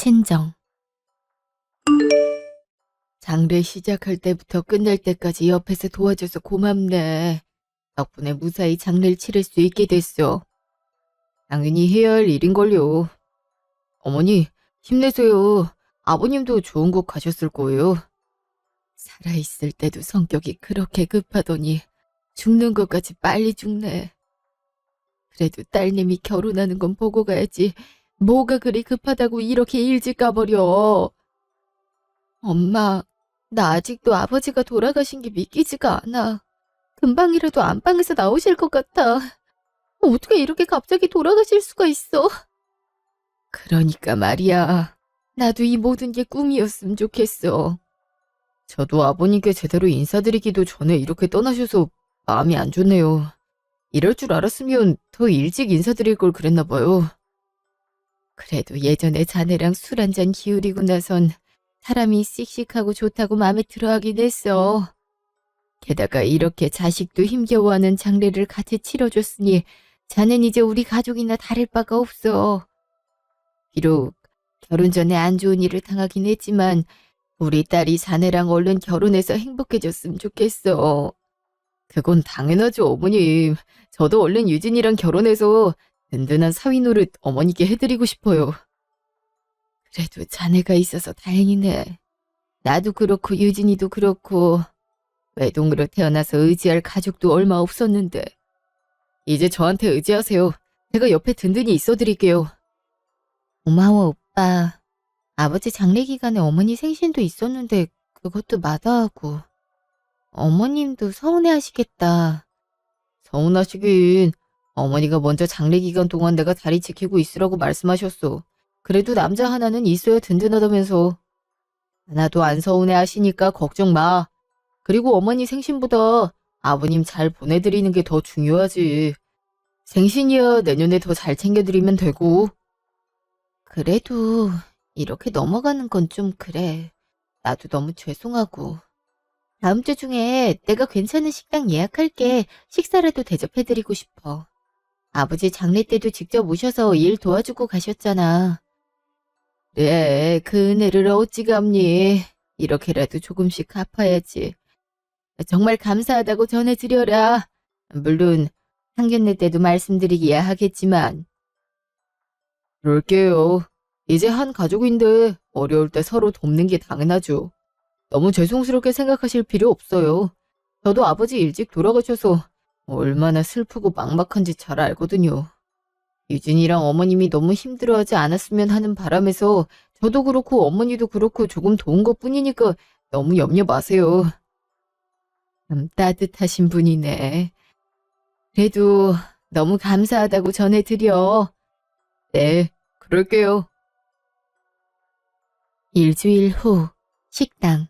친정. 장례 시작할 때부터 끝날 때까지 옆에서 도와줘서 고맙네. 덕분에 무사히 장례를 치를 수 있게 됐어. 당연히 해야 할 일인걸요. 어머니, 힘내세요. 아버님도 좋은 곳 가셨을 거예요. 살아있을 때도 성격이 그렇게 급하더니 죽는 것까지 빨리 죽네. 그래도 딸내미 결혼하는 건 보고 가야지. 뭐가 그리 급하다고 이렇게 일찍 가버려. 엄마, 나 아직도 아버지가 돌아가신 게 믿기지가 않아. 금방이라도 안방에서 나오실 것 같아. 어떻게 이렇게 갑자기 돌아가실 수가 있어? 그러니까 말이야. 나도 이 모든 게 꿈이었으면 좋겠어. 저도 아버님께 제대로 인사드리기도 전에 이렇게 떠나셔서 마음이 안 좋네요. 이럴 줄 알았으면 더 일찍 인사드릴 걸 그랬나 봐요. 그래도 예전에 자네랑 술 한잔 기울이고 나선 사람이 씩씩하고 좋다고 마음에 들어하긴 했어. 게다가 이렇게 자식도 힘겨워하는 장례를 같이 치러줬으니 자넨 이제 우리 가족이나 다를 바가 없어. 비록 결혼 전에 안 좋은 일을 당하긴 했지만 우리 딸이 자네랑 얼른 결혼해서 행복해졌으면 좋겠어. 그건 당연하죠, 어머님. 저도 얼른 유진이랑 결혼해서 든든한 사위 노릇 어머니께 해드리고 싶어요. 그래도 자네가 있어서 다행이네. 나도 그렇고 유진이도 그렇고 외동으로 태어나서 의지할 가족도 얼마 없었는데 이제 저한테 의지하세요. 제가 옆에 든든히 있어드릴게요. 고마워, 오빠. 아버지 장례 기간에 어머니 생신도 있었는데 그것도 마다하고. 어머님도 서운해하시겠다. 서운하시긴. 어머니가 먼저 장례 기간 동안 내가 다리 지키고 있으라고 말씀하셨어. 그래도 남자 하나는 있어야 든든하다면서. 하나도 안 서운해하시니까 걱정 마. 그리고 어머니 생신보다 아버님 잘 보내드리는 게 더 중요하지. 생신이야 내년에 더 잘 챙겨드리면 되고. 그래도 이렇게 넘어가는 건 좀 그래. 나도 너무 죄송하고. 다음 주 중에 내가 괜찮은 식당 예약할게. 식사라도 대접해드리고 싶어. 아버지 장례 때도 직접 오셔서 일 도와주고 가셨잖아. 그래, 그 은혜를 어찌 갚니. 이렇게라도 조금씩 갚아야지. 정말 감사하다고 전해드려라. 물론 상견례 때도 말씀드리기야 하겠지만. 그럴게요. 이제 한 가족인데 어려울 때 서로 돕는 게 당연하죠. 너무 죄송스럽게 생각하실 필요 없어요. 저도 아버지 일찍 돌아가셔서 얼마나 슬프고 막막한지 잘 알거든요. 유진이랑 어머님이 너무 힘들어하지 않았으면 하는 바람에서 저도 그렇고 어머니도 그렇고 조금 도운 것뿐이니까 너무 염려 마세요. 참 따뜻하신 분이네. 그래도 너무 감사하다고 전해드려. 네, 그럴게요. 일주일 후, 식당.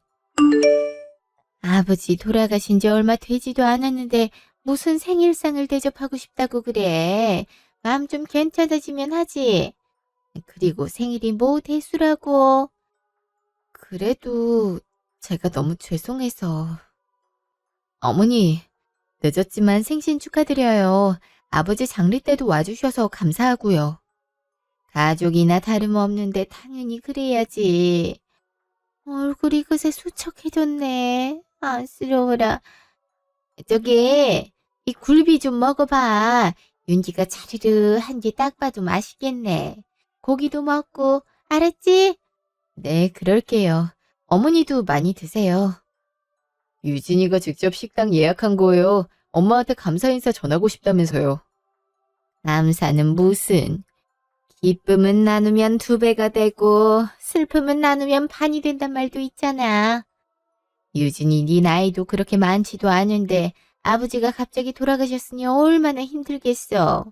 아버지 돌아가신 지 얼마 되지도 않았는데 무슨 생일상을 대접하고 싶다고 그래. 마음 좀 괜찮아지면 하지. 그리고 생일이 뭐 대수라고. 그래도 제가 너무 죄송해서. 어머니, 늦었지만 생신 축하드려요. 아버지 장례 때도 와주셔서 감사하고요. 가족이나 다름없는데 당연히 그래야지. 얼굴이 그새 수척해졌네. 안쓰러워라. 저기, 이 굴비 좀 먹어봐. 윤기가 차르르한지 딱 봐도 맛있겠네. 고기도 먹고, 알았지? 네, 그럴게요. 어머니도 많이 드세요. 유진이가 직접 식당 예약한 거예요. 엄마한테 감사 인사 전하고 싶다면서요. 감사는 무슨. 기쁨은 나누면 두 배가 되고 슬픔은 나누면 반이 된단 말도 있잖아. 유진이 네 나이도 그렇게 많지도 않은데 아버지가 갑자기 돌아가셨으니 얼마나 힘들겠어.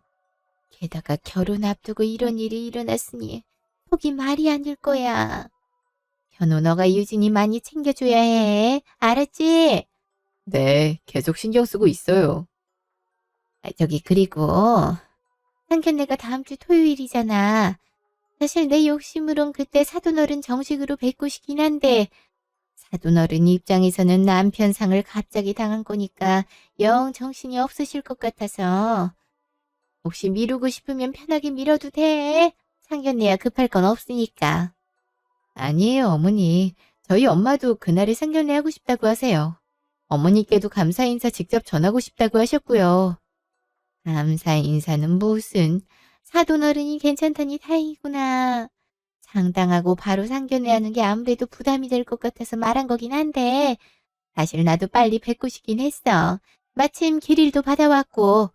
게다가 결혼 앞두고 이런 일이 일어났으니 속이 말이 안 될 거야. 현우 너가 유진이 많이 챙겨줘야 해. 알았지? 네, 계속 신경 쓰고 있어요. 저기 그리고 상견례가 다음 주 토요일이잖아. 사실 내 욕심으론 그때 사돈어른 정식으로 뵙고 싶긴 한데 사돈어른 입장에서는 남편 상을 갑자기 당한 거니까 영 정신이 없으실 것 같아서 혹시 미루고 싶으면 편하게 미뤄도 돼. 상견례야 급할 건 없으니까. 아니에요, 어머니. 저희 엄마도 그날에 상견례 하고 싶다고 하세요. 어머니께도 감사 인사 직접 전하고 싶다고 하셨고요. 감사 인사는 무슨, 사돈 어른이 괜찮다니 다행이구나. 상당하고 바로 상견례 하는 게 아무래도 부담이 될 것 같아서 말한 거긴 한데, 사실 나도 빨리 뵙고 싶긴 했어. 마침 길일도 받아왔고.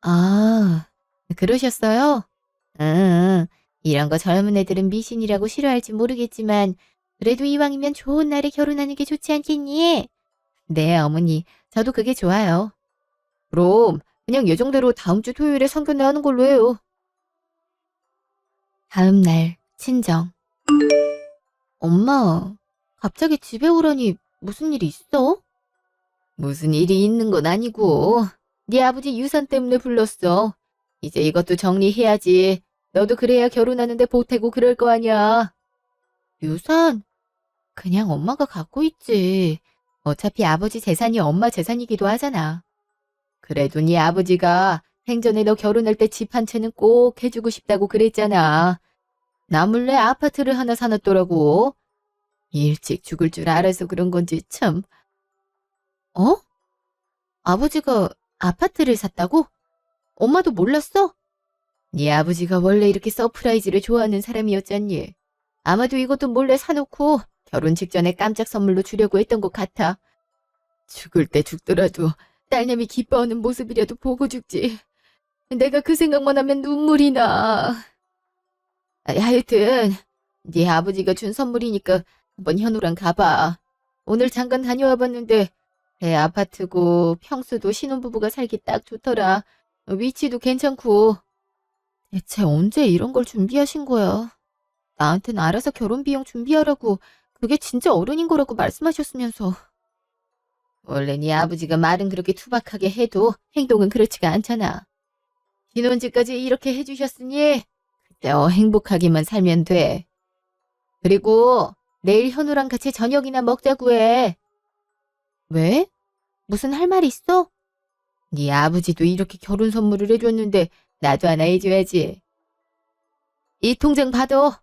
아, 그러셨어요? 응, 이런 거 젊은 애들은 미신이라고 싫어할지 모르겠지만, 그래도 이왕이면 좋은 날에 결혼하는 게 좋지 않겠니? 네, 어머니. 저도 그게 좋아요. 그럼 그냥 예정대로 다음 주 토요일에 상견례 하는 걸로 해요. 다음 날, 친정. 엄마, 갑자기 집에 오라니 무슨 일이 있어? 무슨 일이 있는 건 아니고, 네 아버지 유산 때문에 불렀어. 이제 이것도 정리해야지. 너도 그래야 결혼하는데 보태고 그럴 거 아니야. 유산? 그냥 엄마가 갖고 있지. 어차피 아버지 재산이 엄마 재산이기도 하잖아. 그래도 네 아버지가 생전에 너 결혼할 때 집 한 채는 꼭 해주고 싶다고 그랬잖아. 나 몰래 아파트를 하나 사놨더라고. 일찍 죽을 줄 알아서 그런 건지 참. 어? 아버지가 아파트를 샀다고? 엄마도 몰랐어? 네 아버지가 원래 이렇게 서프라이즈를 좋아하는 사람이었잖니. 아마도 이것도 몰래 사놓고 결혼 직전에 깜짝 선물로 주려고 했던 것 같아. 죽을 때 죽더라도 딸내미 기뻐하는 모습이라도 보고 죽지. 내가 그 생각만 하면 눈물이 나. 하여튼 네 아버지가 준 선물이니까 한번 현우랑 가봐. 오늘 잠깐 다녀와 봤는데 배 아파트고 평수도 신혼부부가 살기 딱 좋더라. 위치도 괜찮고. 대체 언제 이런 걸 준비하신 거야? 나한텐 알아서 결혼 비용 준비하라고 그게 진짜 어른인 거라고 말씀하셨으면서. 원래 네 아버지가 말은 그렇게 투박하게 해도 행동은 그렇지가 않잖아. 신혼집까지 이렇게 해주셨으니 그때 행복하게만 살면 돼. 그리고 내일 현우랑 같이 저녁이나 먹자고 해. 왜? 무슨 할 말 있어? 네 아버지도 이렇게 결혼 선물을 해줬는데 나도 하나 해줘야지. 이 통장 받아.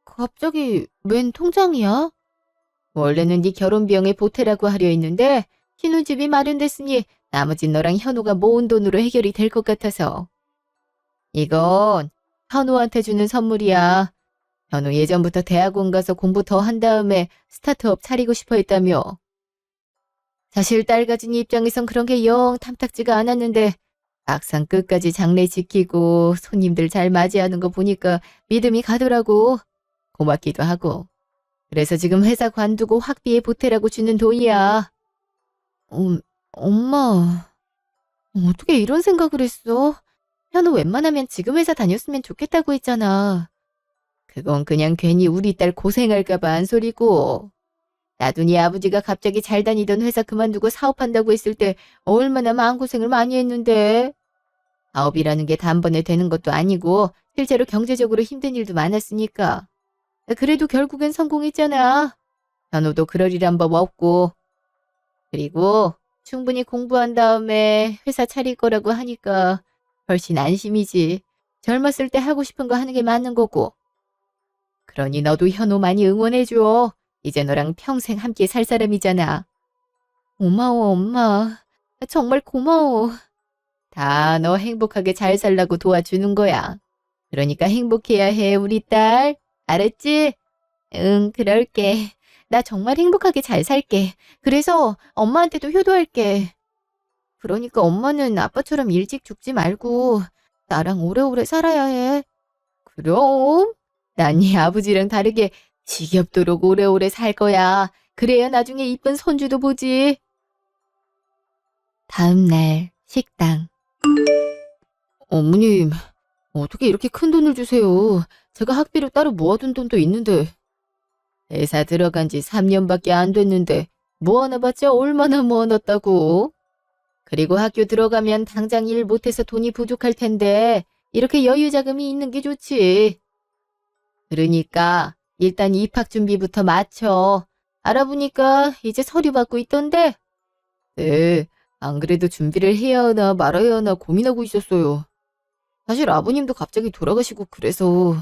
갑자기 웬 통장이야? 원래는 네 결혼 비용에 보태라고 하려 했는데 신혼집이 마련됐으니 나머진 너랑 현우가 모은 돈으로 해결이 될 것 같아서. 이건 현우한테 주는 선물이야. 현우 예전부터 대학원 가서 공부 더 한 다음에 스타트업 차리고 싶어 했다며. 사실 딸 가진 입장에선 그런 게 영 탐탁지가 않았는데 막상 끝까지 장래 지키고 손님들 잘 맞이하는 거 보니까 믿음이 가더라고. 고맙기도 하고. 그래서 지금 회사 관두고 학비에 보태라고 주는 돈이야. 엄마, 어떻게 이런 생각을 했어? 현우 웬만하면 지금 회사 다녔으면 좋겠다고 했잖아. 그건 그냥 괜히 우리 딸 고생할까봐 한 소리고. 나도 네 아버지가 갑자기 잘 다니던 회사 그만두고 사업한다고 했을 때 얼마나 마음고생을 많이 했는데. 사업이라는 게 단번에 되는 것도 아니고 실제로 경제적으로 힘든 일도 많았으니까. 그래도 결국엔 성공했잖아. 현우도 그러리란 법 없고. 그리고 충분히 공부한 다음에 회사 차릴 거라고 하니까 훨씬 안심이지. 젊었을 때 하고 싶은 거 하는 게 맞는 거고. 그러니 너도 현우 많이 응원해줘. 이제 너랑 평생 함께 살 사람이잖아. 고마워, 엄마. 정말 고마워. 다 너 행복하게 잘 살라고 도와주는 거야. 그러니까 행복해야 해, 우리 딸. 알았지? 응, 그럴게. 나 정말 행복하게 잘 살게. 그래서 엄마한테도 효도할게. 그러니까 엄마는 아빠처럼 일찍 죽지 말고 나랑 오래오래 살아야 해. 그럼? 난 네 아버지랑 다르게 지겹도록 오래오래 살 거야. 그래야 나중에 이쁜 손주도 보지. 다음 날 식당. 어머님, 어떻게 이렇게 큰 돈을 주세요? 제가 학비로 따로 모아둔 돈도 있는데. 회사 들어간 지 3년밖에 안 됐는데 모아놔봤자 얼마나 모아놨다고. 그리고 학교 들어가면 당장 일 못해서 돈이 부족할 텐데 이렇게 여유 자금이 있는 게 좋지. 그러니까 일단 입학 준비부터 마쳐. 알아보니까 이제 서류 받고 있던데. 네, 안 그래도 준비를 해야 하나 말아야 하나 고민하고 있었어요. 사실 아버님도 갑자기 돌아가시고 그래서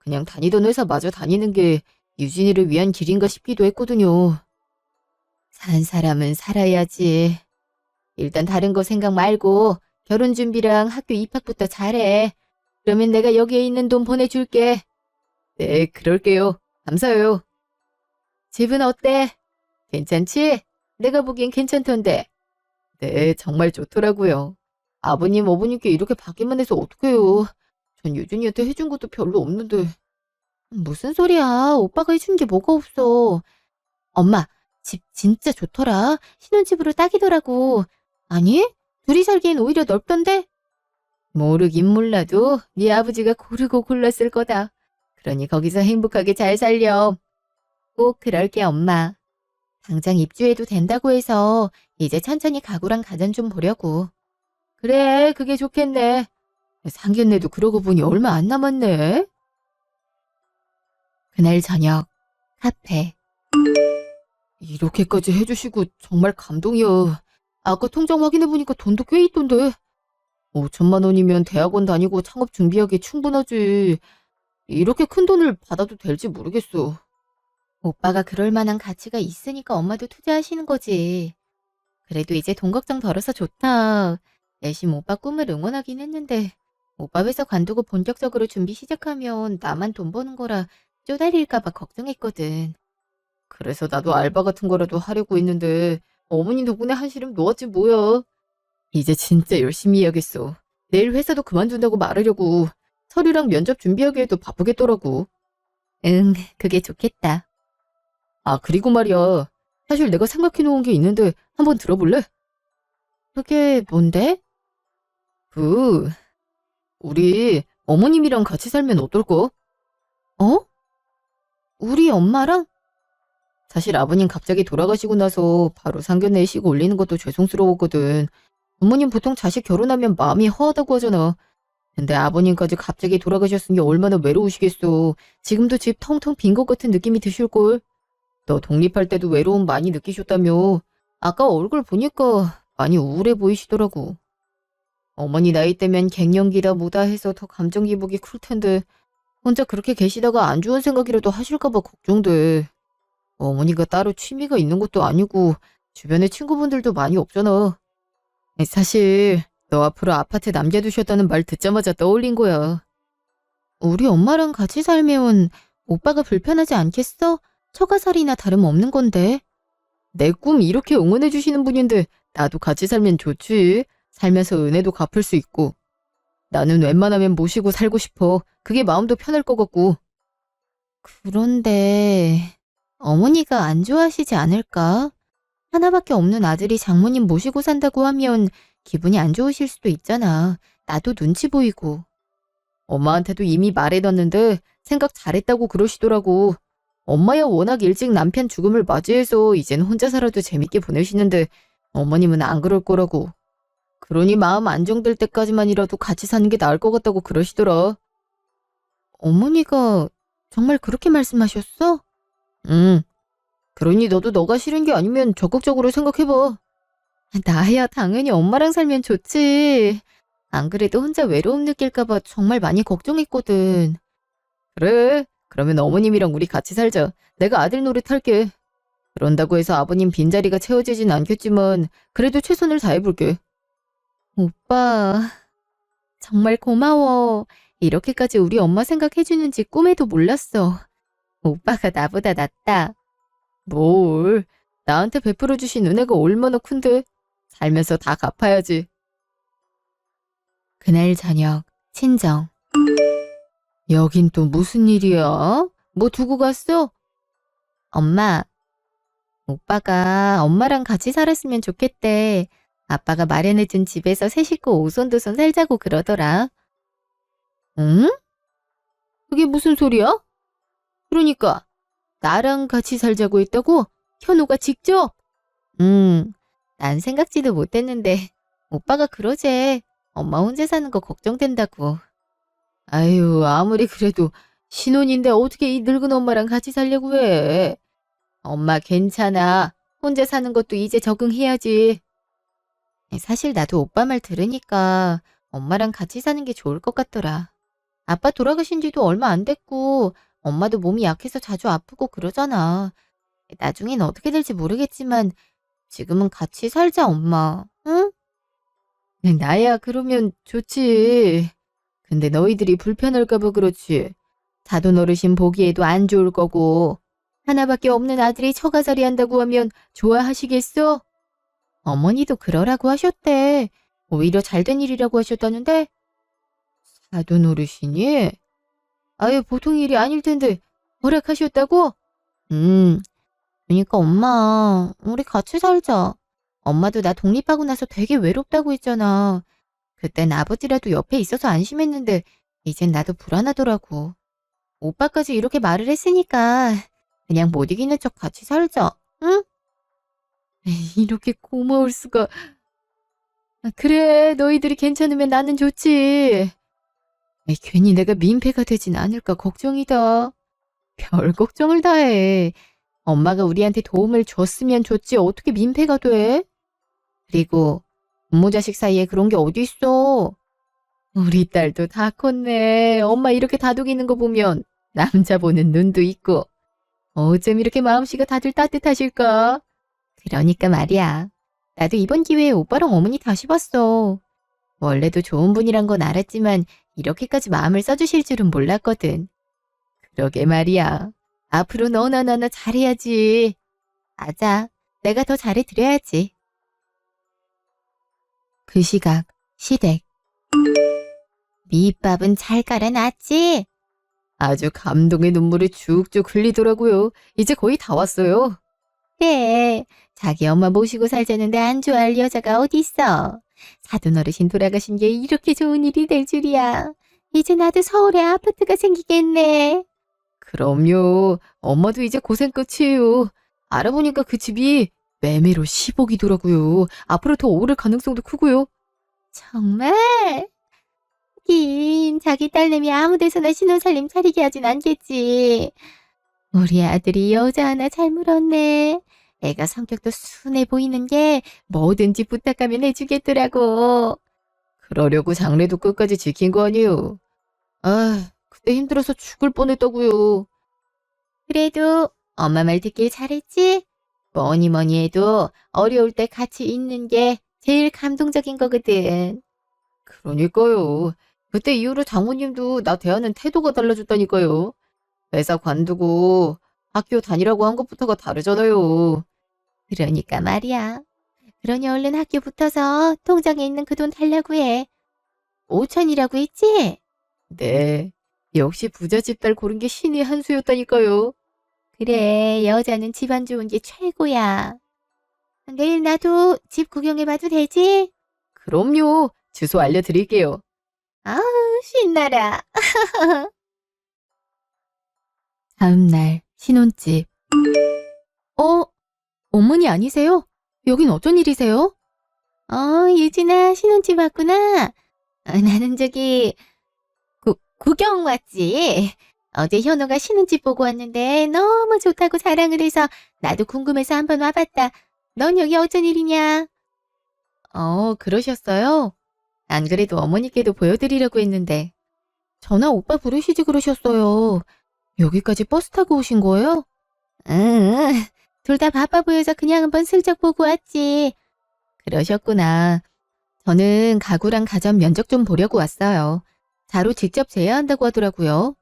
그냥 다니던 회사 마저 다니는 게 유진이를 위한 길인가 싶기도 했거든요. 산 사람은 살아야지. 일단 다른 거 생각 말고 결혼 준비랑 학교 입학부터 잘해. 그러면 내가 여기에 있는 돈 보내줄게. 네, 그럴게요. 감사해요. 집은 어때? 괜찮지? 내가 보기엔 괜찮던데. 네, 정말 좋더라고요. 아버님, 어머님께 이렇게 받기만 해서 어떡해요. 전 유진이한테 해준 것도 별로 없는데. 무슨 소리야. 오빠가 해준 게 뭐가 없어. 엄마, 집 진짜 좋더라. 신혼집으로 딱이더라고. 아니? 둘이 살기엔 오히려 넓던데? 모르긴 몰라도 네 아버지가 고르고 골랐을 거다. 그러니 거기서 행복하게 잘 살렴. 꼭 그럴게, 엄마. 당장 입주해도 된다고 해서 이제 천천히 가구랑 가전 좀 보려고. 그래, 그게 좋겠네. 상견례도 그러고 보니 얼마 안 남았네. 그날 저녁, 카페. 이렇게까지 해주시고 정말 감동이요. 아까 통장 확인해보니까 돈도 꽤 있던데. 5천만 원이면 대학원 다니고 창업 준비하기에 충분하지. 이렇게 큰 돈을 받아도 될지 모르겠어. 오빠가 그럴 만한 가치가 있으니까 엄마도 투자하시는 거지. 그래도 이제 돈 걱정 덜어서 좋다. 내심 오빠 꿈을 응원하긴 했는데 오빠 회사 관두고 본격적으로 준비 시작하면 나만 돈 버는 거라 쪼달릴까 봐 걱정했거든. 그래서 나도 알바 같은 거라도 하려고 했는데 어머니 덕분에 한시름 놓았지 뭐야. 이제 진짜 열심히 해야겠어. 내일 회사도 그만둔다고 말하려고. 서류랑 면접 준비하기에도 바쁘겠더라고. 응, 그게 좋겠다. 아, 그리고 말이야. 사실 내가 생각해 놓은 게 있는데 한번 들어볼래? 그게 뭔데? 그, 우리 어머님이랑 같이 살면 어떨까? 어? 우리 엄마랑? 사실 아버님 갑자기 돌아가시고 나서 바로 상견례에 식 올리는 것도 죄송스러웠거든. 부모님 보통 자식 결혼하면 마음이 허하다고 하잖아. 근데 아버님까지 갑자기 돌아가셨으니 얼마나 외로우시겠어. 지금도 집 텅텅 빈 것 같은 느낌이 드실걸. 너 독립할 때도 외로움 많이 느끼셨다며. 아까 얼굴 보니까 많이 우울해 보이시더라고. 어머니 나이 때면 갱년기다 뭐다 해서 더 감정 기복이 클 텐데 혼자 그렇게 계시다가 안 좋은 생각이라도 하실까 봐 걱정돼. 어머니가 따로 취미가 있는 것도 아니고 주변에 친구분들도 많이 없잖아. 사실 너 앞으로 아파트 남겨두셨다는 말 듣자마자 떠올린 거야. 우리 엄마랑 같이 살면 오빠가 불편하지 않겠어? 처가살이나 다름없는 건데. 내 꿈 이렇게 응원해주시는 분인데 나도 같이 살면 좋지. 살면서 은혜도 갚을 수 있고. 나는 웬만하면 모시고 살고 싶어. 그게 마음도 편할 것 같고. 그런데 어머니가 안 좋아하시지 않을까? 하나밖에 없는 아들이 장모님 모시고 산다고 하면 기분이 안 좋으실 수도 있잖아. 나도 눈치 보이고. 엄마한테도 이미 말해놨는데 생각 잘했다고 그러시더라고. 엄마야 워낙 일찍 남편 죽음을 맞이해서 이젠 혼자 살아도 재밌게 보내시는데 어머님은 안 그럴 거라고. 그러니 마음 안정될 때까지만이라도 같이 사는 게 나을 것 같다고 그러시더라. 어머니가 정말 그렇게 말씀하셨어? 응. 그러니 너도 너가 싫은 게 아니면 적극적으로 생각해봐. 나야 당연히 엄마랑 살면 좋지. 안 그래도 혼자 외로움 느낄까 봐 정말 많이 걱정했거든. 그래. 그러면 어머님이랑 우리 같이 살자. 내가 아들 노릇할게. 그런다고 해서 아버님 빈자리가 채워지진 않겠지만 그래도 최선을 다해볼게. 오빠, 정말 고마워. 이렇게까지 우리 엄마 생각해주는지 꿈에도 몰랐어. 오빠가 나보다 낫다. 뭘, 나한테 베풀어주신 은혜가 얼마나 큰데. 살면서 다 갚아야지. 그날 저녁, 친정. 여긴 또 무슨 일이야? 뭐 두고 갔어? 엄마, 오빠가 엄마랑 같이 살았으면 좋겠대. 아빠가 마련해준 집에서 세 식구 오손도손 살자고 그러더라. 응? 그게 무슨 소리야? 그러니까 나랑 같이 살자고 했다고? 현우가 직접? 난 생각지도 못했는데 오빠가 그러재. 엄마 혼자 사는 거 걱정된다고. 아유, 아무리 그래도 신혼인데 어떻게 이 늙은 엄마랑 같이 살려고 해. 엄마 괜찮아. 혼자 사는 것도 이제 적응해야지. 사실 나도 오빠 말 들으니까 엄마랑 같이 사는 게 좋을 것 같더라. 아빠 돌아가신 지도 얼마 안 됐고 엄마도 몸이 약해서 자주 아프고 그러잖아. 나중엔 어떻게 될지 모르겠지만 지금은 같이 살자, 엄마. 응? 나야 그러면 좋지. 근데 너희들이 불편할까 봐 그렇지. 사돈 어르신 보기에도 안 좋을 거고 하나밖에 없는 아들이 처가살이 한다고 하면 좋아하시겠어? 어머니도 그러라고 하셨대. 오히려 잘된 일이라고 하셨다는데? 사돈 어르신이? 아예 보통 일이 아닐 텐데 허락하셨다고? 음, 그러니까 엄마, 우리 같이 살자. 엄마도 나 독립하고 나서 되게 외롭다고 했잖아. 그땐 아버지라도 옆에 있어서 안심했는데 이젠 나도 불안하더라고. 오빠까지 이렇게 말을 했으니까 그냥 못 이기는 척 같이 살자. 응? 이렇게 고마울 수가. 그래, 너희들이 괜찮으면 나는 좋지. 괜히 내가 민폐가 되진 않을까 걱정이다. 별 걱정을 다 해. 엄마가 우리한테 도움을 줬으면 좋지 어떻게 민폐가 돼? 그리고 부모 자식 사이에 그런 게 어디 있어? 우리 딸도 다 컸네. 엄마 이렇게 다독이는 거 보면 남자 보는 눈도 있고. 어쩜 이렇게 마음씨가 다들 따뜻하실까? 그러니까 말이야. 나도 이번 기회에 오빠랑 어머니 다시 봤어. 원래도 좋은 분이란 건 알았지만 이렇게까지 마음을 써주실 줄은 몰랐거든. 그러게 말이야. 앞으로 너나 나나 잘해야지. 맞아. 내가 더 잘해드려야지. 그 시각, 시댁. 밑밥은 잘 깔아놨지? 아주 감동의 눈물이 쭉쭉 흘리더라고요. 이제 거의 다 왔어요. 그래. 자기 엄마 모시고 살자는데 안 좋아할 여자가 어딨어. 사돈 어르신 돌아가신 게 이렇게 좋은 일이 될 줄이야. 이제 나도 서울에 아파트가 생기겠네. 그럼요. 엄마도 이제 고생 끝이에요. 알아보니까 그 집이 매매로 10억이더라고요. 앞으로 더 오를 가능성도 크고요. 정말? 하긴 자기 딸내미 아무 데서나 신혼살림 차리게 하진 않겠지. 우리 아들이 여자 하나 잘 물었네. 애가 성격도 순해 보이는 게 뭐든지 부탁하면 해주겠더라고. 그러려고 장래도 끝까지 지킨 거 아니에요. 아, 그때 힘들어서 죽을 뻔했다고요. 그래도 엄마 말 듣길 잘했지? 뭐니 뭐니 해도 어려울 때 같이 있는 게 제일 감동적인 거거든. 그러니까요. 그때 이후로 장모님도 나 대하는 태도가 달라졌다니까요. 회사 관두고 학교 다니라고 한 것부터가 다르잖아요. 그러니까 말이야. 그러니 얼른 학교 붙어서 통장에 있는 그 돈 달라고 해. 5천이라고 했지? 네. 역시 부잣집 딸 고른 게 신의 한 수였다니까요. 그래, 여자는 집안 좋은 게 최고야. 내일 나도 집 구경해봐도 되지? 그럼요. 주소 알려드릴게요. 아우, 신나라. 다음 날 신혼집. 어? 어머니 아니세요? 여긴 어쩐 일이세요? 유진아, 신혼집 왔구나. 나는 저기 구경 왔지. 어제 현호가 신혼집 보고 왔는데 너무 좋다고 자랑을 해서 나도 궁금해서 한번 와봤다. 넌 여기 어쩐 일이냐? 그러셨어요? 안 그래도 어머니께도 보여드리려고 했는데. 전화 오빠 부르시지 그러셨어요. 여기까지 버스 타고 오신 거예요? 응, 둘 다 바빠 보여서 그냥 한번 슬쩍 보고 왔지. 그러셨구나. 저는 가구랑 가전 면적 좀 보려고 왔어요. 자로 직접 제어한다고 하더라고요.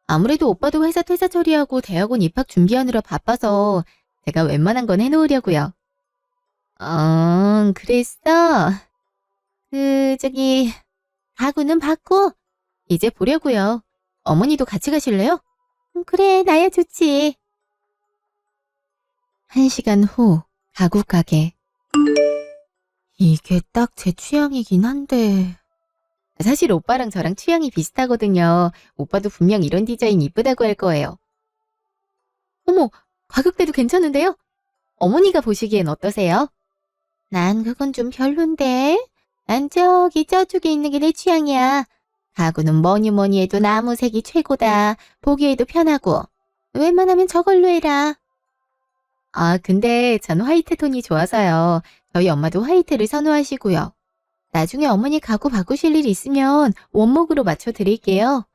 아무래도 오빠도 회사 퇴사 처리하고 대학원 입학 준비하느라 바빠서 제가 웬만한 건 해놓으려고요. 그랬어? 저기 가구는 봤고 이제 보려고요. 어머니도 같이 가실래요? 그래, 나야 좋지. 1시간 후 가구 가게. 이게 딱 제 취향이긴 한데. 사실 오빠랑 저랑 취향이 비슷하거든요. 오빠도 분명 이런 디자인 이쁘다고 할 거예요. 어머, 가격대도 괜찮은데요? 어머니가 보시기엔 어떠세요? 난 그건 좀 별론데. 난 저기 저쪽에 있는 게 내 취향이야. 가구는 뭐니 뭐니 해도 나무색이 최고다. 보기에도 편하고. 웬만하면 저걸로 해라. 아, 근데 전 화이트 톤이 좋아서요. 저희 엄마도 화이트를 선호하시고요. 나중에 어머니 가구 바꾸실 일 있으면 원목으로 맞춰 드릴게요.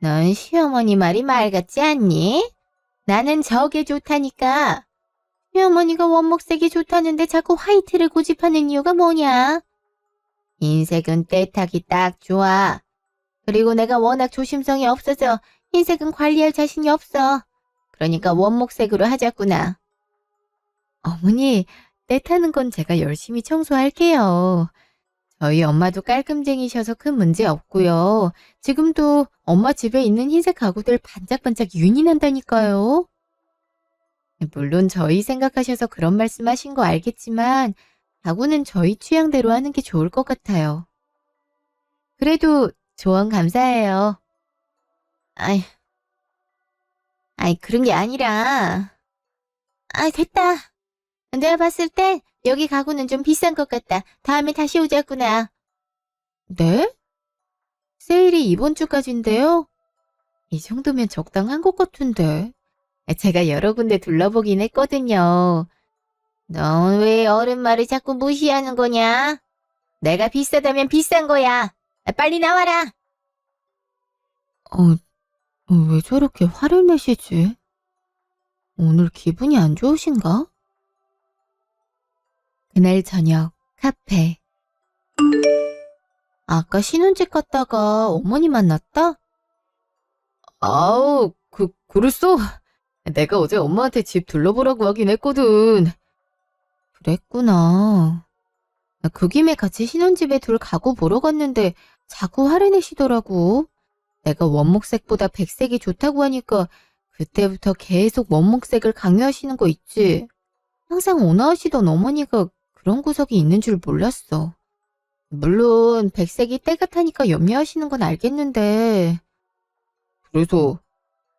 넌 시어머니 말이 말 같지 않니? 나는 저게 좋다니까. 시어머니가 원목색이 좋다는데 자꾸 화이트를 고집하는 이유가 뭐냐? 흰색은 때타기 딱 좋아. 그리고 내가 워낙 조심성이 없어서 흰색은 관리할 자신이 없어. 그러니까 원목색으로 하자꾸나. 어머니, 때 타는 건 제가 열심히 청소할게요. 저희 엄마도 깔끔쟁이셔서 큰 문제 없고요. 지금도 엄마 집에 있는 흰색 가구들 반짝반짝 윤이 난다니까요. 물론 저희 생각하셔서 그런 말씀하신 거 알겠지만 가구는 저희 취향대로 하는 게 좋을 것 같아요. 그래도 조언 감사해요. 아이, 그런 게 아니라. 됐다. 내가 봤을 땐 여기 가구는 좀 비싼 것 같다. 다음에 다시 오자꾸나. 네? 세일이 이번 주까지인데요? 이 정도면 적당한 것 같은데. 제가 여러 군데 둘러보긴 했거든요. 넌 왜 어른 말을 자꾸 무시하는 거냐? 내가 비싸다면 비싼 거야. 빨리 나와라. 왜 저렇게 화를 내시지? 오늘 기분이 안 좋으신가? 그날 저녁, 카페. 아까 신혼집 갔다가 어머니 만났다? 아우, 그랬어? 내가 어제 엄마한테 집 둘러보라고 하긴 했거든. 그랬구나. 그 김에 같이 신혼집에 둘 가구 보러 갔는데 자꾸 화를 내시더라고. 내가 원목색보다 백색이 좋다고 하니까 그때부터 계속 원목색을 강요하시는 거 있지. 항상 온화하시던 어머니가 그런 구석이 있는 줄 몰랐어. 물론 백색이 때가 타니까 염려하시는 건 알겠는데. 그래서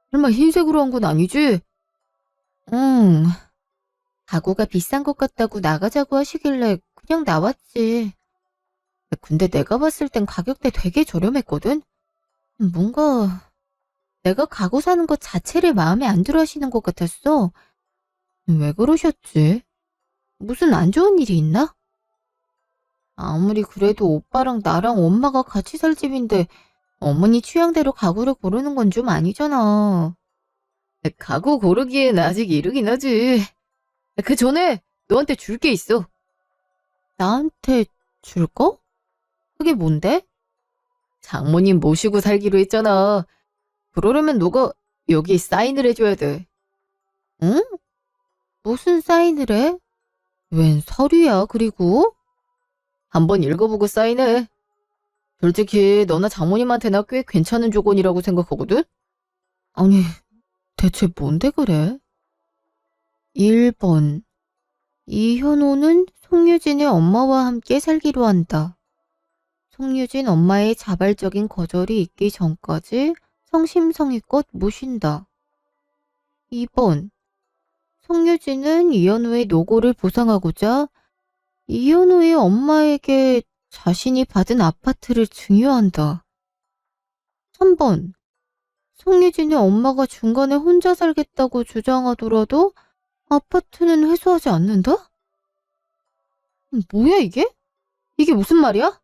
설마 흰색으로 한 건 아니지? 응. 가구가 비싼 것 같다고 나가자고 하시길래 그냥 나왔지. 근데 내가 봤을 땐 가격대 되게 저렴했거든? 뭔가 내가 가구 사는 것 자체를 마음에 안 들어 하시는 것 같았어. 왜 그러셨지? 무슨 안 좋은 일이 있나? 아무리 그래도 오빠랑 나랑 엄마가 같이 살 집인데 어머니 취향대로 가구를 고르는 건 좀 아니잖아. 가구 고르기엔 아직 이르긴 하지. 그 전에 너한테 줄 게 있어. 나한테 줄 거? 그게 뭔데? 장모님 모시고 살기로 했잖아. 그러려면 너가 여기 사인을 해줘야 돼. 응? 무슨 사인을 해? 웬 서류야, 그리고? 한번 읽어보고 사인해. 솔직히 너나 장모님한테나 꽤 괜찮은 조건이라고 생각하거든? 아니, 대체 뭔데 그래? 1번. 이현호는 송유진의 엄마와 함께 살기로 한다. 송유진 엄마의 자발적인 거절이 있기 전까지 성심성의껏 모신다. 2번. 송유진은 이현우의 노고를 보상하고자 이현우의 엄마에게 자신이 받은 아파트를 증여한다. 3번. 송유진의 엄마가 중간에 혼자 살겠다고 주장하더라도 아파트는 회수하지 않는다? 뭐야 이게? 이게 무슨 말이야?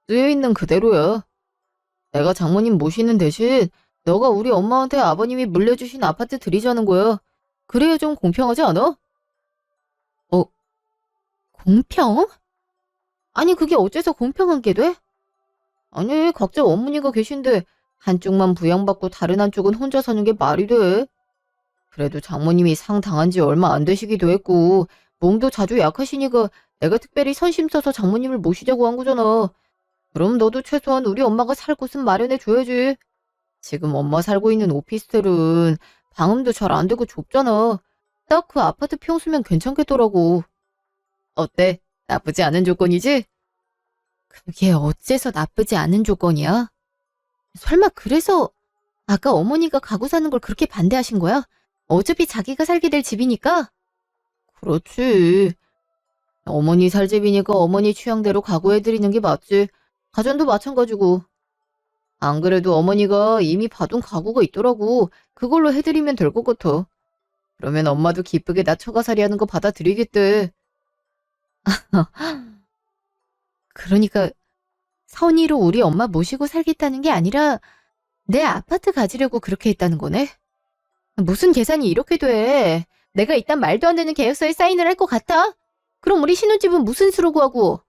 쓰여있는 그대로야. 내가 장모님 모시는 대신 너가 우리 엄마한테 아버님이 물려주신 아파트 드리자는 거야. 그래야 좀 공평하지 않아? 공평? 아니 그게 어째서 공평한 게 돼? 아니 각자 어머니가 계신데 한쪽만 부양받고 다른 한쪽은 혼자 사는 게 말이 돼? 그래도 장모님이 상 당한 지 얼마 안 되시기도 했고 몸도 자주 약하시니까 내가 특별히 선심 써서 장모님을 모시자고 한 거잖아. 그럼 너도 최소한 우리 엄마가 살 곳은 마련해 줘야지. 지금 엄마 살고 있는 오피스텔은 방음도 잘 안 되고 좁잖아. 딱 그 아파트 평수면 괜찮겠더라고. 어때? 나쁘지 않은 조건이지? 그게 어째서 나쁘지 않은 조건이야? 설마 그래서 아까 어머니가 가구 사는 걸 그렇게 반대하신 거야? 어차피 자기가 살게 될 집이니까? 그렇지. 어머니 살 집이니까 어머니 취향대로 가구해드리는 게 맞지. 가전도 마찬가지고. 안 그래도 어머니가 이미 봐둔 가구가 있더라고. 그걸로 해드리면 될 것 같아. 그러면 엄마도 기쁘게 나 처가살이 하는 거 받아들이겠대. 그러니까 선의로 우리 엄마 모시고 살겠다는 게 아니라 내 아파트 가지려고 그렇게 했다는 거네? 무슨 계산이 이렇게 돼? 내가 이딴 말도 안 되는 계약서에 사인을 할 것 같아? 그럼 우리 신혼집은 무슨 수로 구하고?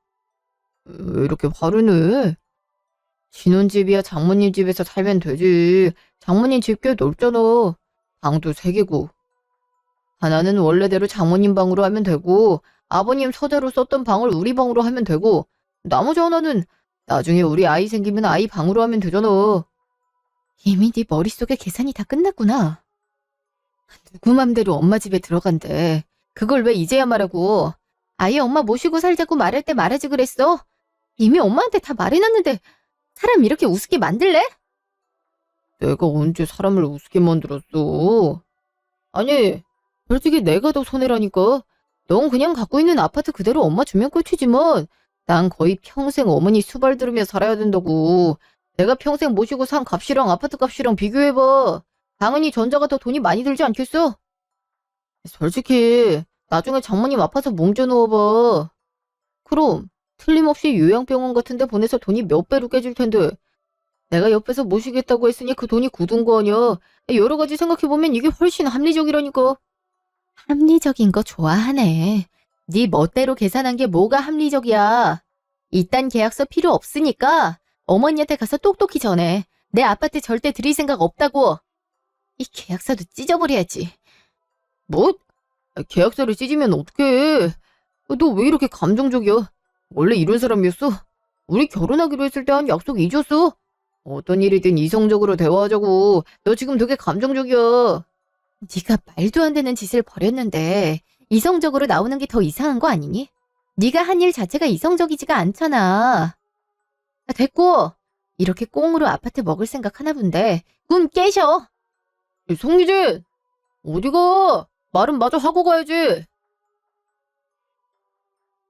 왜 이렇게 화를 내? 신혼집이야 장모님 집에서 살면 되지. 장모님 집 꽤 넓잖아. 방도 3개고. 하나는 원래대로 장모님 방으로 하면 되고, 아버님 서재로 썼던 방을 우리 방으로 하면 되고, 나머지 하나는 나중에 우리 아이 생기면 아이 방으로 하면 되잖아. 이미 네 머릿속에 계산이 다 끝났구나. 누구 맘대로 엄마 집에 들어간대. 그걸 왜 이제야 말하고. 아예 엄마 모시고 살자고 말할 때 말하지 그랬어. 이미 엄마한테 다 말해놨는데 사람 이렇게 우습게 만들래? 내가 언제 사람을 우습게 만들었어? 아니, 솔직히 내가 더 손해라니까. 넌 그냥 갖고 있는 아파트 그대로 엄마 주면 끝이지만 난 거의 평생 어머니 수발 들으며 살아야 된다고. 내가 평생 모시고 산 값이랑 아파트 값이랑 비교해봐. 당연히 전자가 더 돈이 많이 들지 않겠어? 솔직히 나중에 장모님 아파서 몽져 누워봐. 그럼 틀림없이 요양병원 같은 데 보내서 돈이 몇 배로 깨질 텐데 내가 옆에서 모시겠다고 했으니 그 돈이 굳은 거 아니야. 여러 가지 생각해보면 이게 훨씬 합리적이라니까. 합리적인 거 좋아하네. 네 멋대로 계산한 게 뭐가 합리적이야. 이딴 계약서 필요 없으니까 어머니한테 가서 똑똑히 전해. 내 아파트 절대 드릴 생각 없다고. 이 계약서도 찢어버려야지. 뭐? 계약서를 찢으면 어떡해. 너 왜 이렇게 감정적이야? 원래 이런 사람이었어? 우리 결혼하기로 했을 때 한 약속 잊었어? 어떤 일이든 이성적으로 대화하자고. 너 지금 되게 감정적이야. 네가 말도 안 되는 짓을 벌였는데 이성적으로 나오는 게 더 이상한 거 아니니? 네가 한 일 자체가 이성적이지가 않잖아. 됐고. 이렇게 꽁으로 아파트 먹을 생각 하나 본데 꿈 깨셔. 송미진! 어디가? 말은 마저 하고 가야지.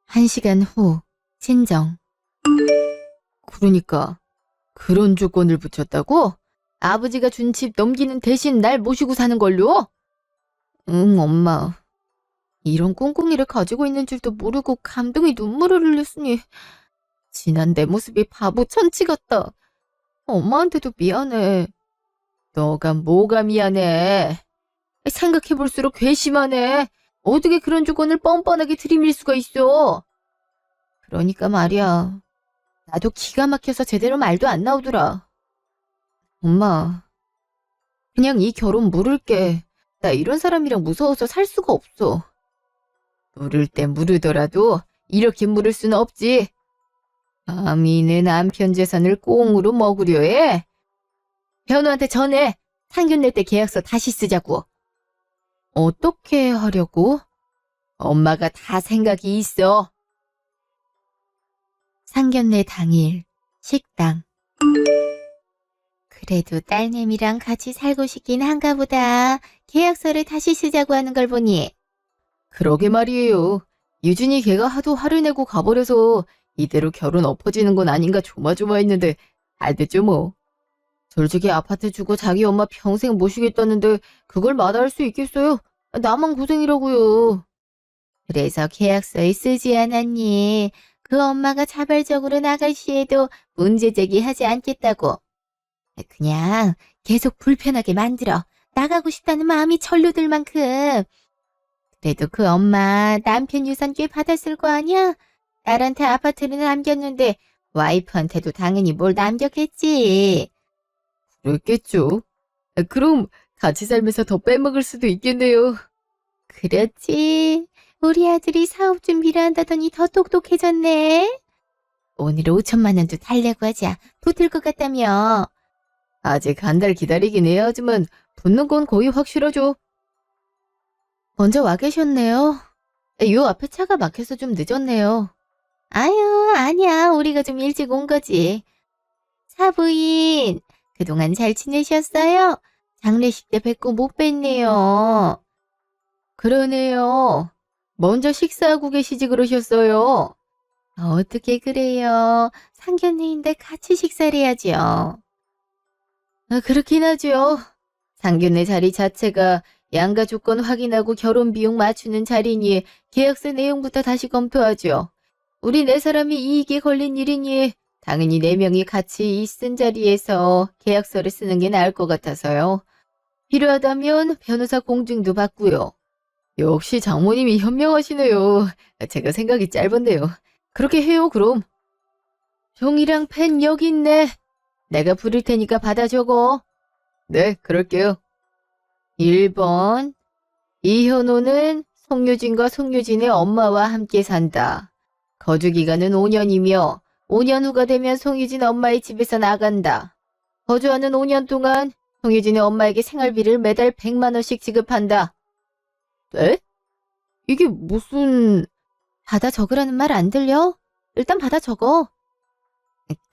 1시간 후 친정. 그러니까 그런 조건을 붙였다고? 아버지가 준 집 넘기는 대신 날 모시고 사는 걸요? 응, 엄마. 이런 꿍꿍이를 가지고 있는 줄도 모르고 감동이 눈물을 흘렸으니 지난 내 모습이 바보 천치 같다. 엄마한테도 미안해. 너가 뭐가 미안해? 생각해볼수록 괘씸하네. 어떻게 그런 조건을 뻔뻔하게 들이밀 수가 있어? 그러니까 말이야. 나도 기가 막혀서 제대로 말도 안 나오더라. 엄마, 그냥 이 결혼 물을게. 나 이런 사람이랑 무서워서 살 수가 없어. 물을 때 물으더라도 이렇게 물을 수는 없지. 감히 내 남편 재산을 꽁으로 먹으려 해? 현우한테 전해. 상견례 때 계약서 다시 쓰자고. 어떻게 하려고? 엄마가 다 생각이 있어. 상견례 당일 식당. 그래도 딸내미랑 같이 살고 싶긴 한가 보다. 계약서를 다시 쓰자고 하는 걸 보니. 그러게 말이에요. 유진이 걔가 하도 화를 내고 가버려서 이대로 결혼 엎어지는 건 아닌가 조마조마했는데 잘 됐죠 뭐. 솔직히 아파트 주고 자기 엄마 평생 모시겠다는데 그걸 마다할 수 있겠어요? 나만 고생이라고요. 그래서 계약서에 쓰지 않았니? 그 엄마가 자발적으로 나갈 시에도 문제 제기하지 않겠다고. 그냥 계속 불편하게 만들어. 나가고 싶다는 마음이 절로 들 만큼. 그래도 그 엄마 남편 유산 꽤 받았을 거 아니야? 딸한테 아파트를 남겼는데 와이프한테도 당연히 뭘 남겼겠지. 그랬겠죠. 그럼 같이 살면서 더 빼먹을 수도 있겠네요. 그렇지. 우리 아들이 사업 준비를 한다더니 더 똑똑해졌네. 오늘 5천만 원도 달라고 하자. 붙을 것 같다며. 아직 한 달 기다리긴 해야 하지만 붙는 건 거의 확실하죠. 먼저 와 계셨네요. 요 앞에 차가 막혀서 좀 늦었네요. 아유, 아니야. 우리가 좀 일찍 온 거지. 사부인, 그동안 잘 지내셨어요? 장례식 때 뵙고 못 뵀네요. 그러네요. 먼저 식사하고 계시지 그러셨어요. 어떻게 그래요? 상견례인데 같이 식사를 해야죠. 그렇긴 하죠. 상견례 자리 자체가 양가 조건 확인하고 결혼 비용 맞추는 자리니 계약서 내용부터 다시 검토하죠. 우리 네 사람이 이익에 걸린 일이니 당연히 4명이 같이 있은 자리에서 계약서를 쓰는 게 나을 것 같아서요. 필요하다면 변호사 공증도 받고요. 역시 장모님이 현명하시네요. 제가 생각이 짧은데요. 그렇게 해요, 그럼. 종이랑 펜 여기 있네. 내가 부를 테니까 받아 적어. 네, 그럴게요. 1번. 이현호는 송유진과 송유진의 엄마와 함께 산다. 거주기간은 5년이며 5년 후가 되면 송유진 엄마의 집에서 나간다. 거주하는 5년 동안 송유진의 엄마에게 생활비를 매달 100만 원씩 지급한다. 네? 이게 무슨... 받아 적으라는 말 안 들려? 일단 받아 적어.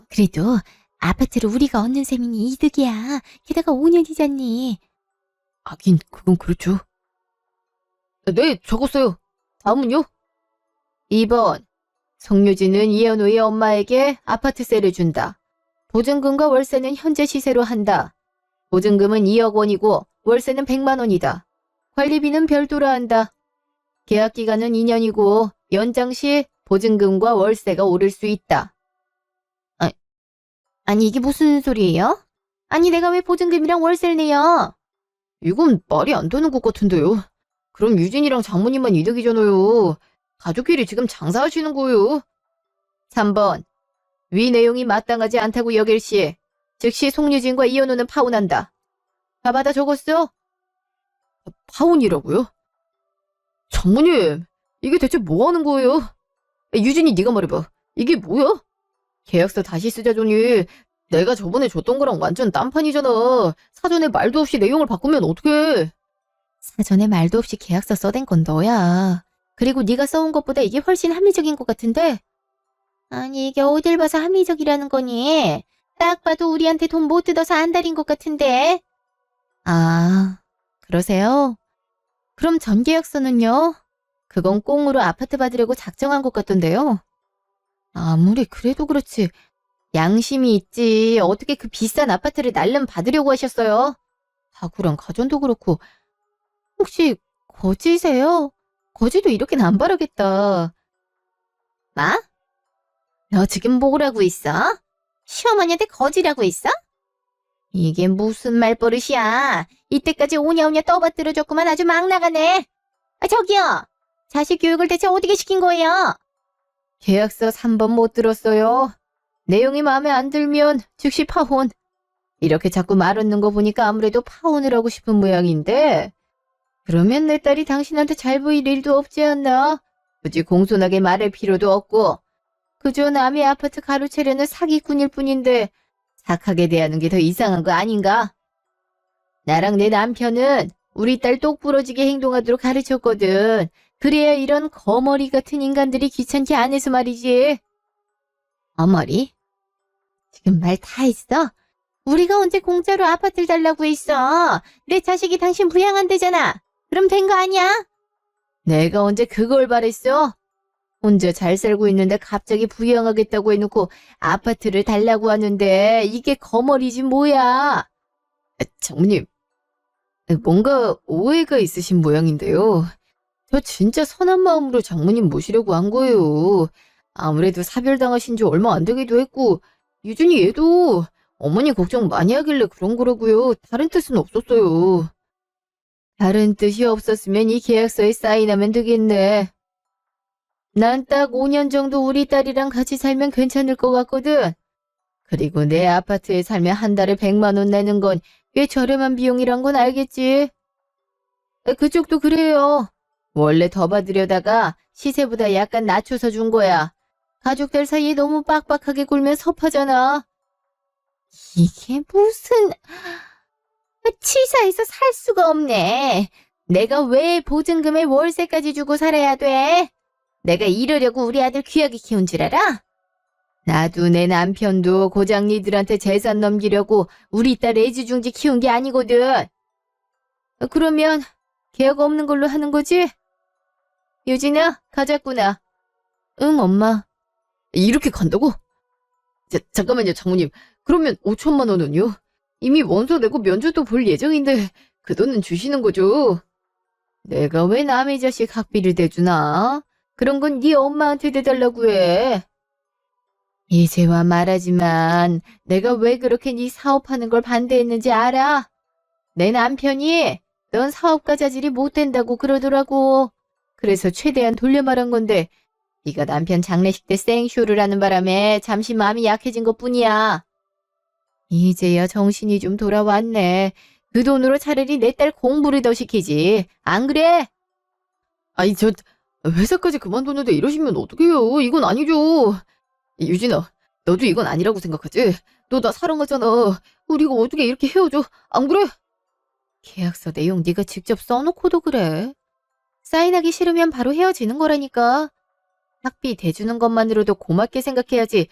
그래도 아파트를 우리가 얻는 셈이니 이득이야. 게다가 5년이잖니. 하긴 그건 그렇죠. 네, 적었어요. 다음은요? 2번. 송유진은 이현우의 엄마에게 아파트세를 준다. 보증금과 월세는 현재 시세로 한다. 보증금은 2억 원이고 월세는 100만 원이다. 관리비는 별도로 한다. 계약 기간은 2년이고 연장 시 보증금과 월세가 오를 수 있다. 아니 이게 무슨 소리예요? 아니 내가 왜 보증금이랑 월세를 내요? 이건 말이 안 되는 것 같은데요. 그럼 유진이랑 장모님만 이득이잖아요. 가족끼리 지금 장사하시는 거예요. 3번. 위 내용이 마땅하지 않다고 여길 시 즉시 송유진과 이현우는 파혼한다. 다 받아 적었어? 파혼이라고요? 장모님, 이게 대체 뭐 하는 거예요? 유진이 네가 말해봐. 이게 뭐야? 계약서 다시 쓰자더니 내가 저번에 줬던 거랑 완전 딴판이잖아. 사전에 말도 없이 내용을 바꾸면 어떡해? 사전에 말도 없이 계약서 써댄 건 너야. 그리고 네가 써온 것보다 이게 훨씬 합리적인 것 같은데? 아니 이게 어딜 봐서 합리적이라는 거니? 딱 봐도 우리한테 돈 못 뜯어서 안달인 것 같은데? 아, 그러세요? 그럼 전 계약서는요? 그건 꽁으로 아파트 받으려고 작정한 것 같던데요? 아무리 그래도 그렇지. 양심이 있지. 어떻게 그 비싼 아파트를 날름 받으려고 하셨어요? 가구랑 가전도 그렇고. 혹시 거지세요? 거지도 이렇게는 안 바라겠다. 뭐? 너 지금 뭐라고 있어? 시어머니한테 거지라고 있어? 이게 무슨 말버릇이야. 이때까지 오냐오냐 떠받들어줬구만 아주 막 나가네. 아, 저기요. 자식 교육을 대체 어떻게 시킨 거예요? 계약서 3번 못 들었어요. 내용이 마음에 안 들면 즉시 파혼. 이렇게 자꾸 말 얻는 거 보니까 아무래도 파혼을 하고 싶은 모양인데 그러면 내 딸이 당신한테 잘 보일 일도 없지 않나? 굳이 공손하게 말할 필요도 없고 그저 남의 아파트 가로채려는 사기꾼일 뿐인데 착하게 대하는 게 더 이상한 거 아닌가? 나랑 내 남편은 우리 딸 똑부러지게 행동하도록 가르쳤거든. 그래야 이런 거머리 같은 인간들이 귀찮게 안 해서 말이지. 거머리? 지금 말 다 했어? 우리가 언제 공짜로 아파트를 달라고 했어? 내 자식이 당신 부양한대잖아. 그럼 된 거 아니야? 내가 언제 그걸 바랬어? 혼자 잘 살고 있는데 갑자기 부양하겠다고 해놓고 아파트를 달라고 하는데 이게 거머리지 뭐야? 장모님, 뭔가 오해가 있으신 모양인데요. 저 진짜 선한 마음으로 장모님 모시려고 한 거예요. 아무래도 사별당하신 지 얼마 안 되기도 했고 유준이 얘도 어머니 걱정 많이 하길래 그런 거라고요. 다른 뜻은 없었어요. 다른 뜻이 없었으면 이 계약서에 사인하면 되겠네. 난 딱 5년 정도 우리 딸이랑 같이 살면 괜찮을 것 같거든. 그리고 내 아파트에 살면 한 달에 100만 원 내는 건 꽤 저렴한 비용이란 건 알겠지? 그쪽도 그래요. 원래 더 받으려다가 시세보다 약간 낮춰서 준 거야. 가족들 사이에 너무 빡빡하게 굴면 섭하잖아. 이게 무슨... 치사해서 살 수가 없네. 내가 왜 보증금에 월세까지 주고 살아야 돼? 내가 이러려고 우리 아들 귀하게 키운 줄 알아? 나도 내 남편도 고작 니들한테 재산 넘기려고 우리 딸 애지중지 키운 게 아니거든. 그러면 계약 없는 걸로 하는 거지? 유진아, 가자꾸나. 응, 엄마. 이렇게 간다고? 잠깐만요, 장모님. 그러면 5천만 원은요? 이미 원서 내고 면접도 볼 예정인데 그 돈은 주시는 거죠? 내가 왜 남의 자식 학비를 대주나? 그런 건 네 엄마한테 대달라고 해. 이제와 말하지만 내가 왜 그렇게 네 사업하는 걸 반대했는지 알아? 내 남편이 넌 사업가 자질이 못 된다고 그러더라고. 그래서 최대한 돌려 말한 건데 네가 남편 장례식 때 생쇼를 하는 바람에 잠시 마음이 약해진 것뿐이야. 이제야 정신이 좀 돌아왔네. 그 돈으로 차라리 내 딸 공부를 더 시키지. 안 그래? 아니, 회사까지 그만뒀는데 이러시면 어떡해요. 이건 아니죠. 유진아, 너도 이건 아니라고 생각하지? 너 나 사랑하잖아. 우리가 어떻게 이렇게 헤어져? 안 그래? 계약서 내용 네가 직접 써놓고도 그래. 사인하기 싫으면 바로 헤어지는 거라니까. 학비 대주는 것만으로도 고맙게 생각해야지.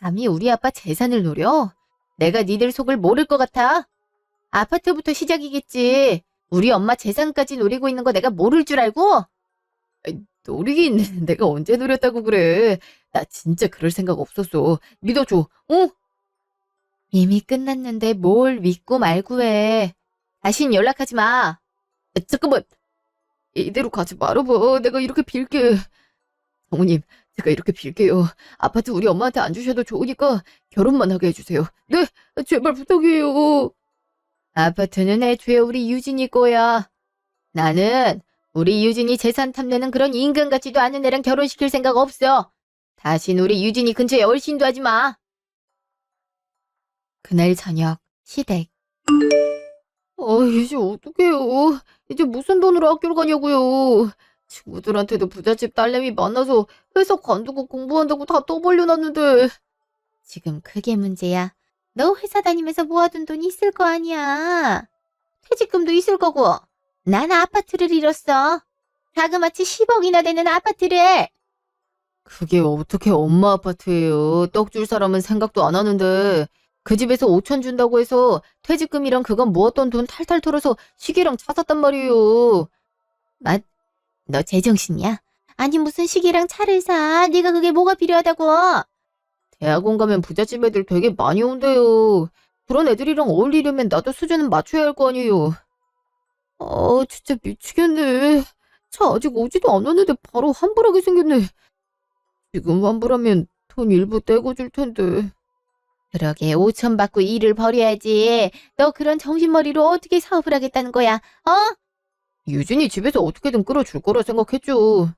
감히 우리 아빠 재산을 노려? 내가 니들 속을 모를 것 같아? 아파트부터 시작이겠지. 우리 엄마 재산까지 노리고 있는 거 내가 모를 줄 알고? 아이, 노리긴 내가 언제 노렸다고 그래. 나 진짜 그럴 생각 없었어. 믿어줘. 어? 이미 끝났는데 뭘 믿고 말고 해. 다신 연락하지 마. 잠깐만. 이대로 가지 말아봐. 내가 이렇게 빌게. 어머님, 제가 이렇게 빌게요. 아파트 우리 엄마한테 안 주셔도 좋으니까 결혼만 하게 해주세요. 네, 제발 부탁이에요. 아파트는 애초에 우리 유진이 거야. 나는 우리 유진이 재산 탐내는 그런 인간 같지도 않은 애랑 결혼시킬 생각 없어. 다신 우리 유진이 근처에 얼씬도 하지 마. 그날 저녁, 시댁. 이제 어떡해요. 이제 무슨 돈으로 학교를 가냐고요. 친구들한테도 부잣집 딸내미 만나서 회사 관두고 공부한다고 다 떠벌려놨는데. 지금 그게 문제야. 너 회사 다니면서 모아둔 돈 있을 거 아니야. 퇴직금도 있을 거고. 난 아파트를 잃었어. 자그마치 10억이나 되는 아파트를. 그게 어떻게 엄마 아파트예요. 떡 줄 사람은 생각도 안 하는데. 그 집에서 5천 준다고 해서 퇴직금이랑 그간 모았던 돈 탈탈 털어서 시계랑 차 샀단 말이에요. 너 제정신이야? 아니 무슨 시계랑 차를 사? 네가 그게 뭐가 필요하다고? 대학원 가면 부잣집 애들 되게 많이 온대요. 그런 애들이랑 어울리려면 나도 수준은 맞춰야 할 거 아니에요. 진짜 미치겠네. 차 아직 오지도 않았는데 바로 환불하게 생겼네. 지금 환불하면 돈 일부 떼고 줄 텐데. 그러게 5천 받고 일을 벌여야지. 너 그런 정신머리로 어떻게 사업을 하겠다는 거야? 유진이 집에서 어떻게든 끌어줄 거라 생각했죠.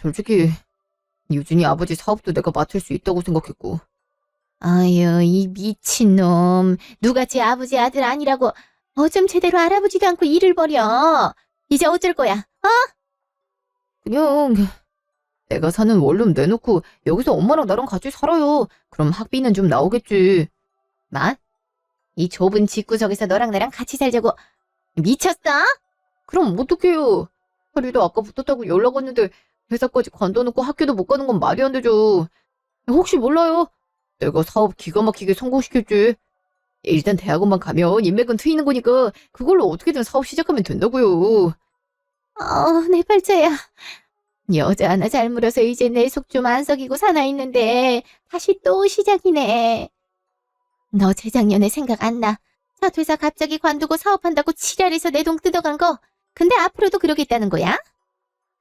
솔직히 유진이 아버지 사업도 내가 맡을 수 있다고 생각했고. 아유, 이 미친놈. 누가 제 아버지 아들 아니라고 어쩜 제대로 알아보지도 않고 일을 벌여. 이제 어쩔 거야? 그냥 내가 사는 원룸 내놓고 여기서 엄마랑 나랑 같이 살아요. 그럼 학비는 좀 나오겠지. 이 좁은 집구석에서 너랑 나랑 같이 살자고 미쳤어? 그럼 어떡해요. 하리도 아까 붙었다고 연락 왔는데 회사까지 관둬놓고 학교도 못 가는 건 말이 안 되죠. 혹시 몰라요. 내가 사업 기가 막히게 성공시킬지. 일단 대학원만 가면 인맥은 트이는 거니까 그걸로 어떻게든 사업 시작하면 된다고요. 내 팔자야. 여자 하나 잘 물어서 이제 내 속 좀 안 썩이고 사나있는데 다시 또 시작이네. 너 재작년에 생각 안 나? 첫 회사 갑자기 관두고 사업한다고 지랄해서 내 돈 뜯어간 거. 근데 앞으로도 그러겠다는 거야?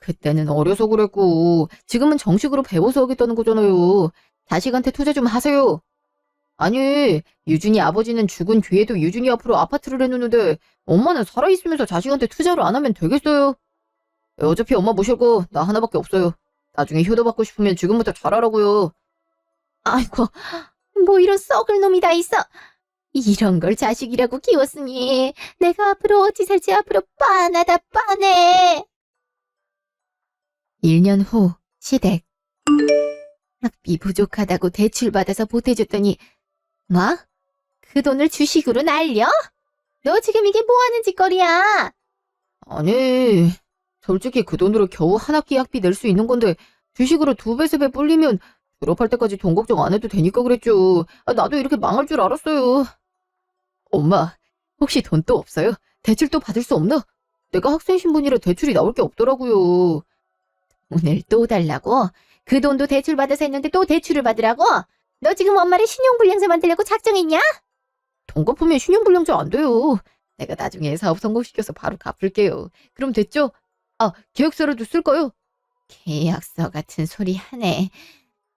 그때는 어려서 그랬고 지금은 정식으로 배워서 하겠다는 거잖아요. 자식한테 투자 좀 하세요. 아니, 유준이 아버지는 죽은 뒤에도 유준이 앞으로 아파트를 해놓는데 엄마는 살아있으면서 자식한테 투자를 안 하면 되겠어요? 어차피 엄마 모실 거 나 하나밖에 없어요. 나중에 효도받고 싶으면 지금부터 잘하라고요. 아이고, 뭐 이런 썩을 놈이 다 있어. 이런 걸 자식이라고 키웠으니 내가 앞으로 어찌 살지 앞으로 빤하다 빤해. 1년 후 시댁. 학비 부족하다고 대출받아서 보태줬더니 뭐? 그 돈을 주식으로 날려? 너 지금 이게 뭐하는 짓거리야? 아니, 솔직히 그 돈으로 겨우 한 학기 학비 낼 수 있는 건데 주식으로 2배, 3배 불리면 졸업할 때까지 돈 걱정 안 해도 되니까 그랬죠. 나도 이렇게 망할 줄 알았어요. 엄마, 혹시 돈 또 없어요? 대출 또 받을 수 없나? 내가 학생 신분이라 대출이 나올 게 없더라고요. 오늘 또 달라고? 그 돈도 대출 받아서 했는데 또 대출을 받으라고? 너 지금 엄마를 신용불량자 만들려고 작정했냐? 돈 갚으면 신용불량자 안 돼요. 내가 나중에 사업 성공시켜서 바로 갚을게요. 그럼 됐죠? 계약서라도 쓸까요? 계약서 같은 소리 하네.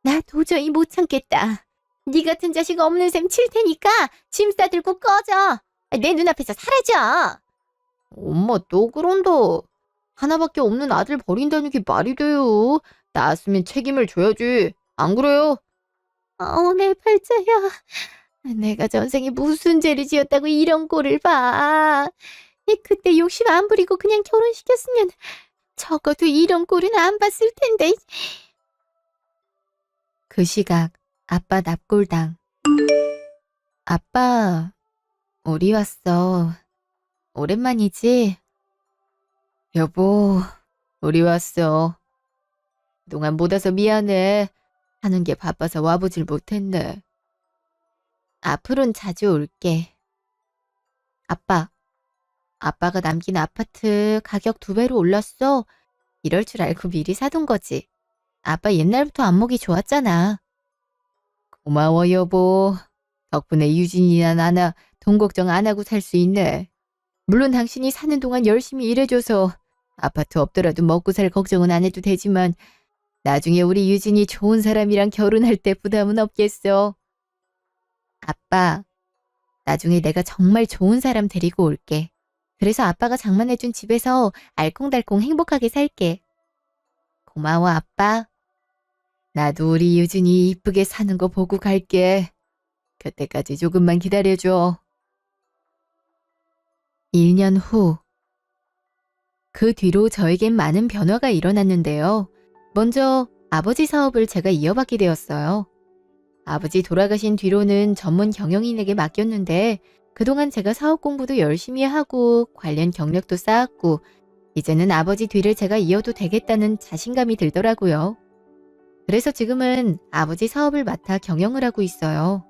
나 도저히 못 참겠다. 네 같은 자식 없는 셈 칠 테니까 짐 싸들고 꺼져. 내 눈앞에서 사라져. 엄마 또 그런다. 하나밖에 없는 아들 버린다는 게 말이 돼요. 낳았으면 책임을 져야지. 안 그래요? 내 팔자야. 내가 전생에 무슨 죄를 지었다고 이런 꼴을 봐. 그때 욕심 안 부리고 그냥 결혼시켰으면 적어도 이런 꼴은 안 봤을 텐데. 그 시각 아빠 납골당. 아빠, 우리 왔어. 오랜만이지? 여보, 우리 왔어. 그동안 못 와서 미안해. 하는 게 바빠서 와보질 못했네. 앞으론 자주 올게. 아빠가 남긴 아파트 가격 2배로 올랐어. 이럴 줄 알고 미리 사둔 거지. 아빠 옛날부터 안목이 좋았잖아. 고마워, 여보. 덕분에 유진이나 나나 돈 걱정 안 하고 살 수 있네. 물론 당신이 사는 동안 열심히 일해줘서 아파트 없더라도 먹고 살 걱정은 안 해도 되지만 나중에 우리 유진이 좋은 사람이랑 결혼할 때 부담은 없겠어. 아빠, 나중에 내가 정말 좋은 사람 데리고 올게. 그래서 아빠가 장만해준 집에서 알콩달콩 행복하게 살게. 고마워, 아빠. 나도 우리 유진이 이쁘게 사는 거 보고 갈게. 그때까지 조금만 기다려줘. 1년 후. 그 뒤로 저에겐 많은 변화가 일어났는데요. 먼저 아버지 사업을 제가 이어받게 되었어요. 아버지 돌아가신 뒤로는 전문 경영인에게 맡겼는데 그동안 제가 사업 공부도 열심히 하고 관련 경력도 쌓았고 이제는 아버지 뒤를 제가 이어도 되겠다는 자신감이 들더라고요. 그래서 지금은 아버지 사업을 맡아 경영을 하고 있어요.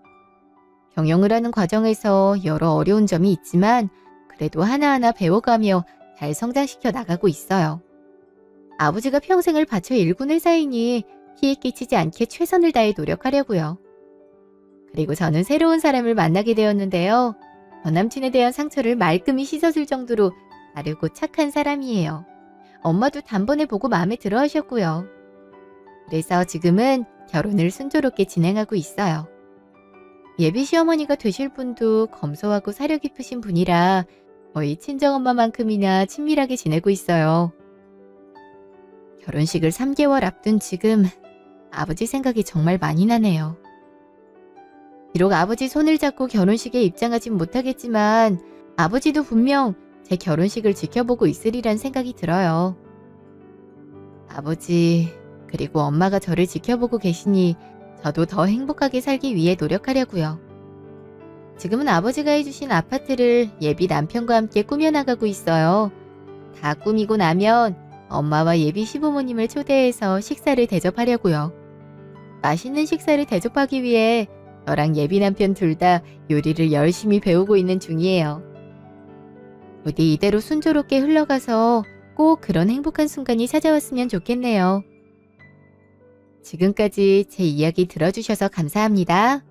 경영을 하는 과정에서 여러 어려운 점이 있지만 그래도 하나하나 배워가며 잘 성장시켜 나가고 있어요. 아버지가 평생을 바쳐 일군 회사이니 피해 끼치지 않게 최선을 다해 노력하려고요. 그리고 저는 새로운 사람을 만나게 되었는데요. 전 남친에 대한 상처를 말끔히 씻어줄 정도로 바르고 착한 사람이에요. 엄마도 단번에 보고 마음에 들어 하셨고요. 그래서 지금은 결혼을 순조롭게 진행하고 있어요. 예비 시어머니가 되실 분도 검소하고 사려 깊으신 분이라 거의 친정엄마만큼이나 친밀하게 지내고 있어요. 결혼식을 3개월 앞둔 지금 아버지 생각이 정말 많이 나네요. 비록 아버지 손을 잡고 결혼식에 입장하진 못하겠지만 아버지도 분명 제 결혼식을 지켜보고 있으리란 생각이 들어요. 아버지 그리고 엄마가 저를 지켜보고 계시니 저도 더 행복하게 살기 위해 노력하려고요. 지금은 아버지가 해주신 아파트를 예비 남편과 함께 꾸며나가고 있어요. 다 꾸미고 나면 엄마와 예비 시부모님을 초대해서 식사를 대접하려고요. 맛있는 식사를 대접하기 위해 저랑 예비 남편 둘 다 요리를 열심히 배우고 있는 중이에요. 부디 이대로 순조롭게 흘러가서 꼭 그런 행복한 순간이 찾아왔으면 좋겠네요. 지금까지 제 이야기 들어주셔서 감사합니다.